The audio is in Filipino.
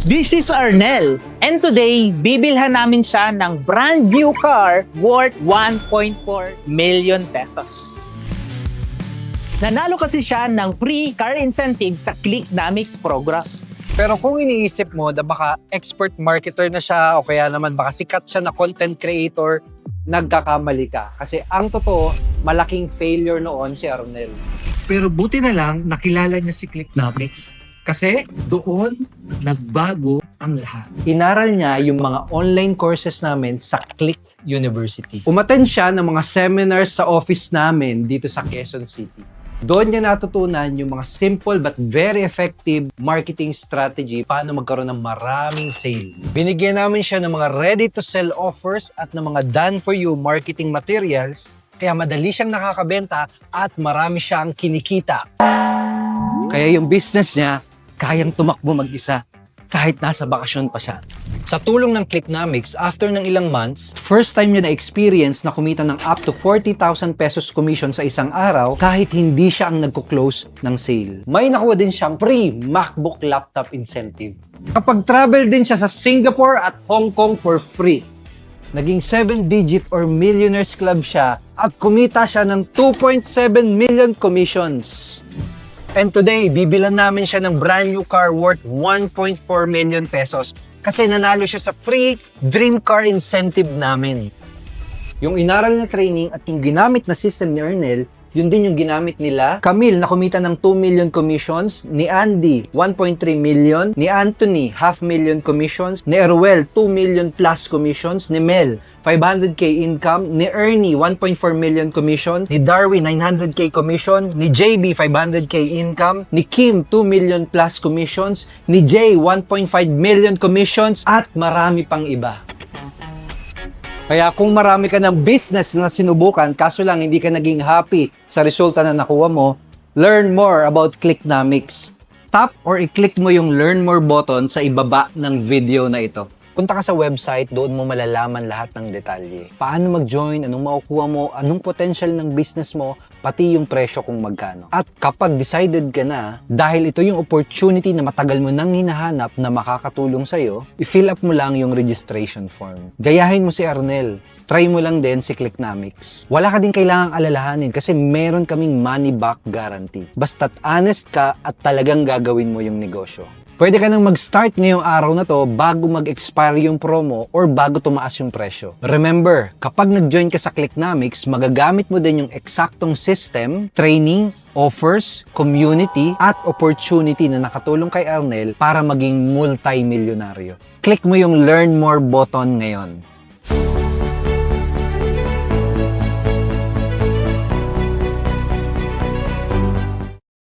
This is Arnel, and today, bibilhan namin siya ng brand new car worth 1.4 million pesos. Nanalo kasi siya ng free car incentive sa Clicknomics program. Pero kung iniisip mo na baka expert marketer na siya o kaya naman baka sikat siya na content creator, nagkakamali ka. Kasi ang totoo, malaking failure noon si Arnel. Pero buti na lang nakilala niya si Clicknomics. Kasi doon nagbago ang lahat. Inaral niya yung mga online courses namin sa Click University. Umattend siya ng mga seminars sa office namin dito sa Quezon City. Doon niya natutunan yung mga simple but very effective marketing strategy paano magkaroon ng maraming sale. Binigyan namin siya ng mga ready-to-sell offers at ng mga done-for-you marketing materials kaya madali siyang nakakabenta at marami siyang kinikita. Kaya yung business niya, kayang tumakbo mag-isa kahit nasa bakasyon pa siya. Sa tulong ng Clicknomics, after ng ilang months, first time niya na-experience na kumita ng up to 40,000 pesos commission sa isang araw kahit hindi siya ang nagko-close ng sale. May nakuha din siyang free MacBook laptop incentive. Kapag travel din siya sa Singapore at Hong Kong for free, naging 7-digit or millionaires club siya at kumita siya ng 2.7 million commissions. And today, bibilan namin siya ng brand new car worth 1.4 million pesos kasi nanalo siya sa free dream car incentive namin. Yung inaral na training at yung ginamit na system ni Arnel, yun din yung ginamit nila. Camille na kumita ng 2 million commissions, ni Andy 1.3 million, ni Anthony 500,000 commissions, ni Erwel 2 million plus commissions, ni Mel 500k income, ni Ernie 1.4 million commission, ni Darwin 900k commission, ni JB 500k income, ni Kim 2 million plus commissions, ni Jay 1.5 million commissions, at marami pang iba. Kaya kung marami ka ng business na sinubukan, kaso lang hindi ka naging happy sa resulta na nakuha mo, learn more about Clicknomics. Tap or i-click mo yung learn more button sa ibaba ng video na ito. Punta ka sa website, doon mo malalaman lahat ng detalye. Paano mag-join, anong makukuha mo, anong potential ng business mo, pati yung presyo kung magkano. At kapag decided ka na, dahil ito yung opportunity na matagal mo nang hinahanap na makakatulong sa'yo, i-fill up mo lang yung registration form. Gayahin mo si Arnel. Try mo lang din si Clicknomics. Wala ka din kailangang alalahanin kasi meron kaming money back guarantee. Basta't honest ka at talagang gagawin mo yung negosyo. Pwede ka nang mag-start ngayong araw na to bago mag-expire yung promo or bago tumaas yung presyo. Remember, kapag nag-join ka sa Clicknomics, magagamit mo din yung eksaktong system, training, offers, community, at opportunity na nakatulong kay Arnel para maging multi-milyonaryo. Click mo yung Learn More button ngayon.